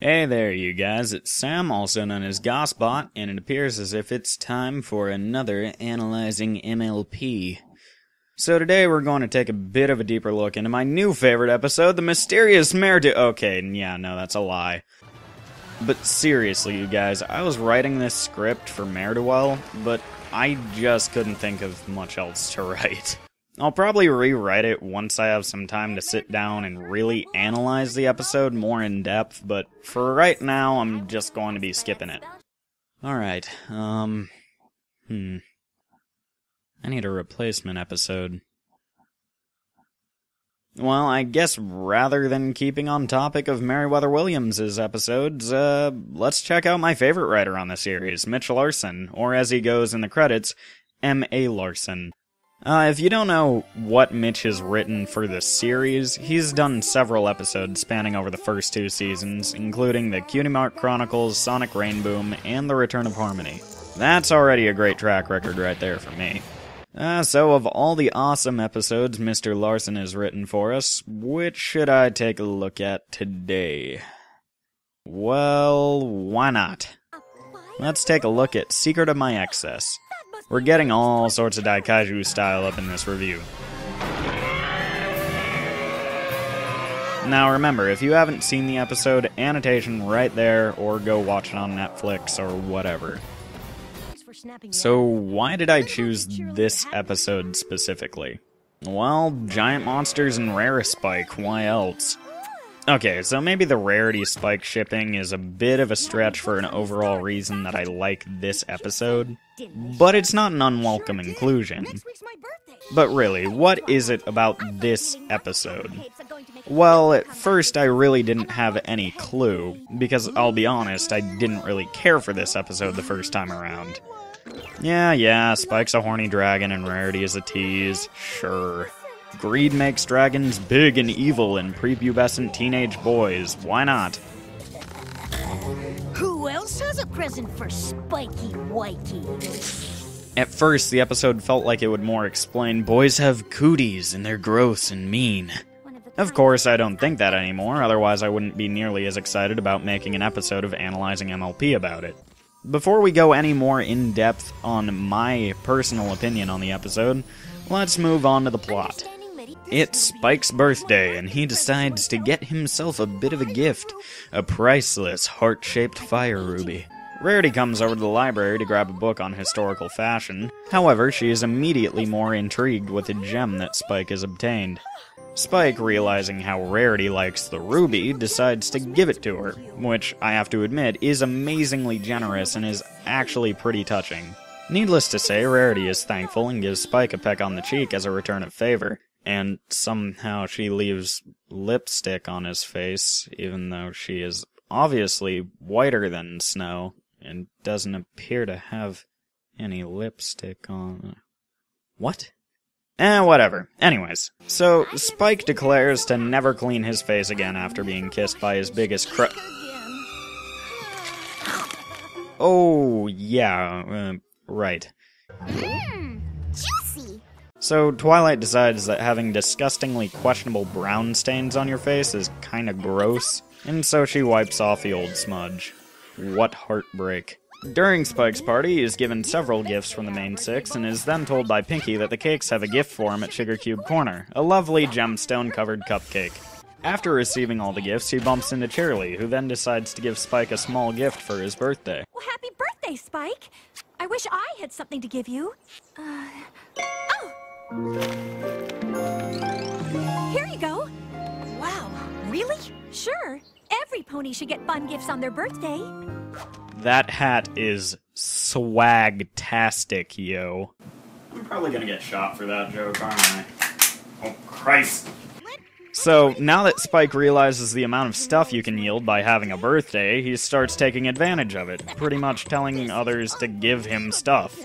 Hey there, you guys. It's Sam, also known as Gossbot, and it appears as if it's time for another Analyzing MLP. So today we're going to take a bit of a deeper look into my new favorite episode, The Mysterious Okay, yeah, no, that's a lie. But seriously, you guys, I was writing this script for Mare-to-Well, but I just couldn't think of much else to write. I'll probably rewrite it once I have some time to sit down and really analyze the episode more in depth, but for right now, I'm just going to be skipping it. Alright, I need a replacement episode. Well, I guess rather than keeping on topic of Meriwether Williams' episodes, let's check out my favorite writer on the series, Mitch Larson, or as he goes in the credits, M.A. Larson. If you don't know what Mitch has written for the series, he's done several episodes spanning over the first two seasons, including the Cutie Mark Chronicles, Sonic Rainboom, and The Return of Harmony. That's already a great track record right there for me. So of all the awesome episodes Mr. Larson has written for us, which should I take a look at today? Well, why not? Let's take a look at Secret of My Excess. We're getting all sorts of Daikaiju style up in this review. Now remember, if you haven't seen the episode, annotation right there, or go watch it on Netflix or whatever. So why did I choose this episode specifically? Well, giant monsters and rare spike, why else? Okay, so maybe the rarity spike shipping is a bit of a stretch for an overall reason that I like this episode, but it's not an unwelcome inclusion. But really, what is it about this episode? Well, at first I really didn't have any clue, because I'll be honest, I didn't really care for this episode the first time around. Yeah, Spike's a horny dragon and Rarity is a tease, sure. Greed makes dragons big and evil and prepubescent teenage boys. Why not? Who else has a present for Spiky Wikey? At first, the episode felt like it would more explain boys have cooties and they're gross and mean. Of course, I don't think that anymore, otherwise I wouldn't be nearly as excited about making an episode of Analyzing MLP about it. Before we go any more in-depth on my personal opinion on the episode, let's move on to the plot. It's Spike's birthday, and he decides to get himself a bit of a gift, a priceless, heart-shaped fire ruby. Rarity comes over to the library to grab a book on historical fashion, however, she is immediately more intrigued with the gem that Spike has obtained. Spike, realizing how Rarity likes the ruby, decides to give it to her, which, I have to admit, is amazingly generous and is actually pretty touching. Needless to say, Rarity is thankful and gives Spike a peck on the cheek as a return of favor. And somehow she leaves lipstick on his face, even though she is obviously whiter than snow, and doesn't appear to have any lipstick on. What? Whatever. Anyways, so Spike declares to never clean his face again after being kissed by his biggest Oh, yeah, right. Juicy! So, Twilight decides that having disgustingly questionable brown stains on your face is kinda gross, and so she wipes off the old smudge. What heartbreak. During Spike's party, he is given several gifts from the main six, and is then told by Pinkie that the cakes have a gift for him at Sugar Cube Corner, a lovely gemstone-covered cupcake. After receiving all the gifts, he bumps into Cheerly, who then decides to give Spike a small gift for his birthday. Well, happy birthday, Spike! I wish I had something to give you. Oh! Here you go. Wow, really? Sure. Every pony should get fun gifts on their birthday. That hat is swag-tastic, yo. I'm probably gonna get shot for that joke, aren't I? Oh, Christ. So, now that Spike realizes the amount of stuff you can yield by having a birthday, he starts taking advantage of it, pretty much telling others to give him stuff.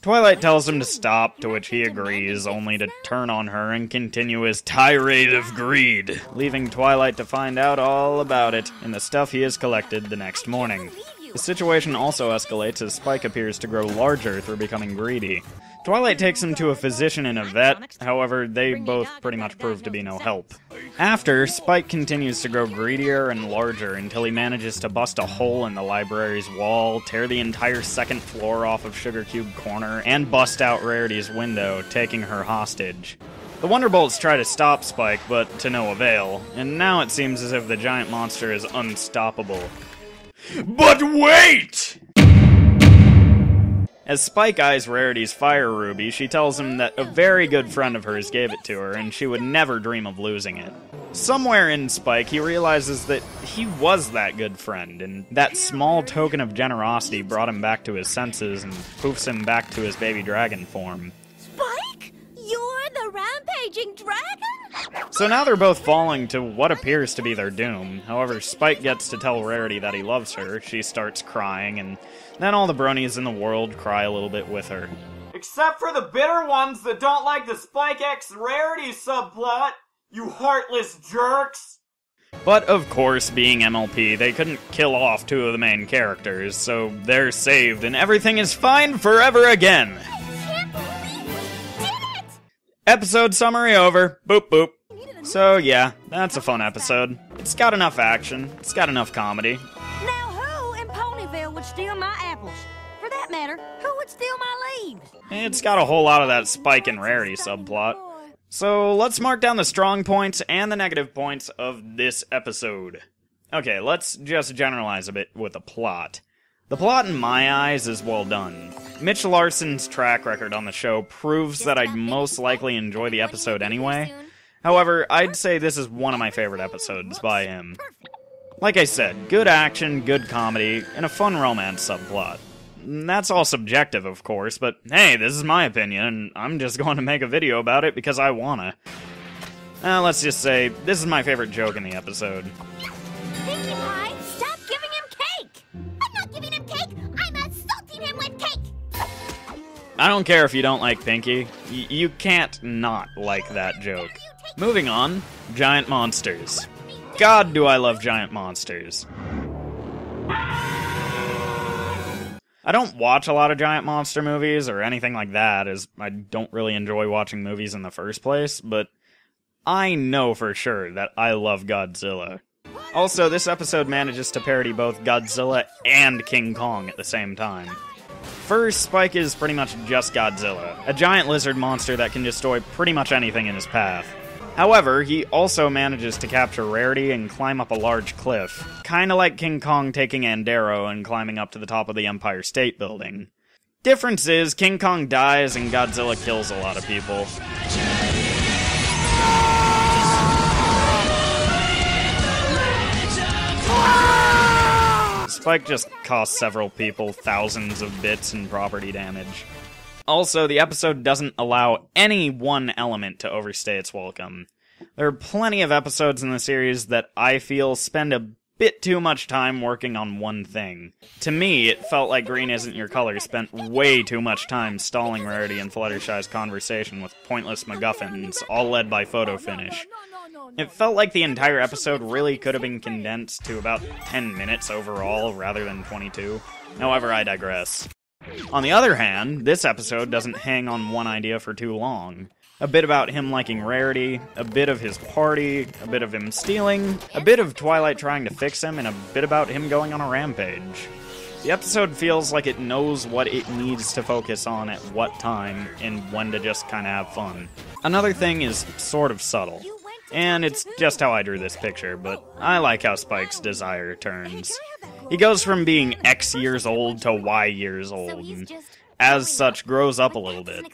Twilight tells him to stop, to which he agrees, only to turn on her and continue his tirade of greed, leaving Twilight to find out all about it in the stuff he has collected the next morning. The situation also escalates as Spike appears to grow larger through becoming greedy. Twilight takes him to a physician and a vet, however, they both pretty much prove to be no help. After, Spike continues to grow greedier and larger until he manages to bust a hole in the library's wall, tear the entire second floor off of Sugar Cube Corner, and bust out Rarity's window, taking her hostage. The Wonderbolts try to stop Spike, but to no avail, and now it seems as if the giant monster is unstoppable. But wait! As Spike eyes Rarity's fire ruby, she tells him that a very good friend of hers gave it to her, and she would never dream of losing it. Somewhere in Spike, he realizes that he was that good friend, and that small token of generosity brought him back to his senses and poofs him back to his baby dragon form. Spike? You're the rampaging dragon? So now they're both falling to what appears to be their doom. However, Spike gets to tell Rarity that he loves her, she starts crying, and then all the bronies in the world cry a little bit with her. Except for the bitter ones that don't like the Spike X Rarity subplot, you heartless jerks! But of course, being MLP, they couldn't kill off two of the main characters, so they're saved and everything is fine forever again! Episode summary over. Boop boop. So yeah, that's a fun episode. It's got enough action, it's got enough comedy. Now who in Ponyville would steal my apples? For that matter, who would steal my leaves? It's got a whole lot of that Spike and Rarity subplot. So let's mark down the strong points and the negative points of this episode. Okay, let's just generalize a bit with the plot. The plot in my eyes is well done. Mitch Larson's track record on the show proves that I'd most likely enjoy the episode anyway. However, I'd say this is one of my favorite episodes by him. Like I said, good action, good comedy, and a fun romance subplot. That's all subjective, of course, but hey, this is my opinion, and I'm just going to make a video about it because I wanna. Let's just say, this is my favorite joke in the episode. Pinkie Pie, stop giving him cake! I'm not giving him cake! I'm assaulting him with cake! I don't care if you don't like Pinkie. You can't not like that joke. Moving on, giant monsters. God, do I love giant monsters. I don't watch a lot of giant monster movies or anything like that, as I don't really enjoy watching movies in the first place, but I know for sure that I love Godzilla. Also, this episode manages to parody both Godzilla and King Kong at the same time. First, Spike is pretty much just Godzilla, a giant lizard monster that can destroy pretty much anything in his path. However, he also manages to capture Rarity and climb up a large cliff, kinda like King Kong taking Andero and climbing up to the top of the Empire State Building. Difference is, King Kong dies and Godzilla kills a lot of people. Spike just cost several people thousands of bits in property damage. Also, the episode doesn't allow any one element to overstay its welcome. There are plenty of episodes in the series that I feel spend a bit too much time working on one thing. To me, it felt like Green Isn't Your Color spent way too much time stalling Rarity and Fluttershy's conversation with pointless MacGuffins, all led by photo finish. It felt like the entire episode really could have been condensed to about 10 minutes overall rather than 22. However, I digress. On the other hand, this episode doesn't hang on one idea for too long. A bit about him liking Rarity, a bit of his party, a bit of him stealing, a bit of Twilight trying to fix him, and a bit about him going on a rampage. The episode feels like it knows what it needs to focus on at what time, and when to just kinda have fun. Another thing is sort of subtle. And it's just how I drew this picture, but I like how Spike's desire turns. He goes from being X years old to Y years old, and as such grows up a little bit.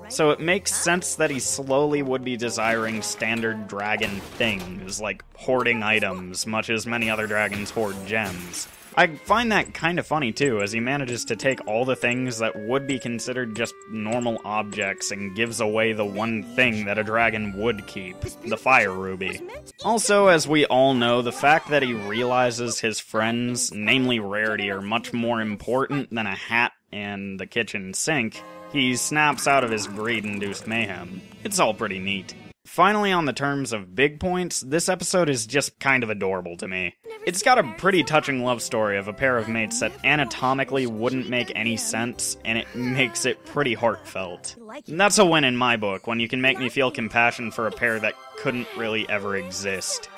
So it makes sense that he slowly would be desiring standard dragon things, like hoarding items, much as many other dragons hoard gems. I find that kind of funny too, as he manages to take all the things that would be considered just normal objects and gives away the one thing that a dragon would keep, the fire ruby. Also, as we all know, the fact that he realizes his friends, namely Rarity, are much more important than a hat and the kitchen sink, he snaps out of his greed-induced mayhem. It's all pretty neat. Finally, on the terms of big points, this episode is just kind of adorable to me. It's got a pretty touching love story of a pair of mates that anatomically wouldn't make any sense, and it makes it pretty heartfelt. And that's a win in my book, when you can make me feel compassion for a pair that couldn't really ever exist.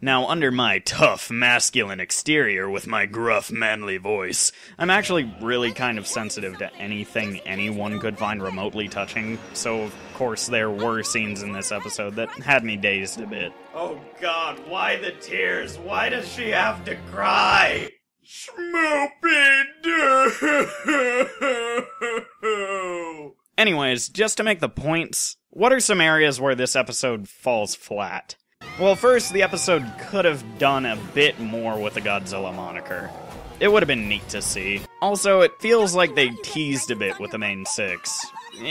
Now, under my tough, masculine exterior with my gruff, manly voice, I'm actually really kind of sensitive to anything anyone could find remotely touching, so of course there were scenes in this episode that had me dazed a bit. Oh god, why the tears? Why does she have to cry? Schmoopy doo! Anyways, just to make the points, what are some areas where this episode falls flat? Well, first, the episode could have done a bit more with the Godzilla moniker. It would have been neat to see. Also, it feels like they teased a bit with the main six.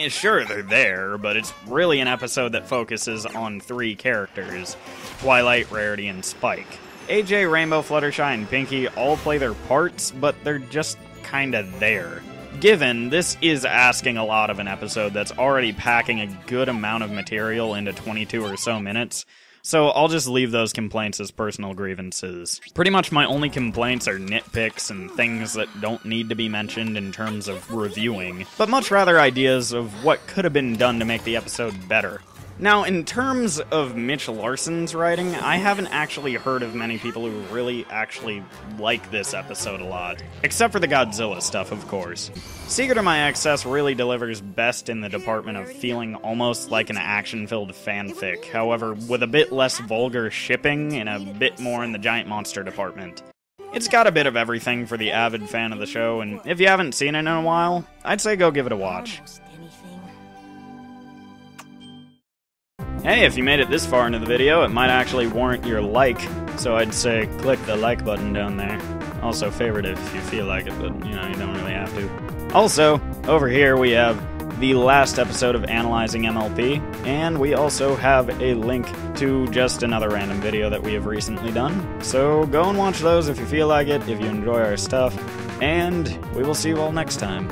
Sure, they're there, but it's really an episode that focuses on 3 characters: Twilight, Rarity, and Spike. AJ, Rainbow, Fluttershy, and Pinkie all play their parts, but they're just kinda there. Given, this is asking a lot of an episode that's already packing a good amount of material into 22 or so minutes, so I'll just leave those complaints as personal grievances. Pretty much my only complaints are nitpicks and things that don't need to be mentioned in terms of reviewing, but much rather ideas of what could have been done to make the episode better. Now, in terms of Mitch Larson's writing, I haven't actually heard of many people who really actually like this episode a lot. Except for the Godzilla stuff, of course. Secret of My Excess really delivers best in the department of feeling almost like an action-filled fanfic, however, with a bit less vulgar shipping and a bit more in the giant monster department. It's got a bit of everything for the avid fan of the show, and if you haven't seen it in a while, I'd say go give it a watch. Hey, if you made it this far into the video, it might actually warrant your like, so I'd say click the like button down there. Also, favorite if you feel like it, but, you know, you don't really have to. Also, over here we have the last episode of Analyzing MLP, and we also have a link to just another random video that we have recently done. So go and watch those if you feel like it, if you enjoy our stuff, and we will see you all next time.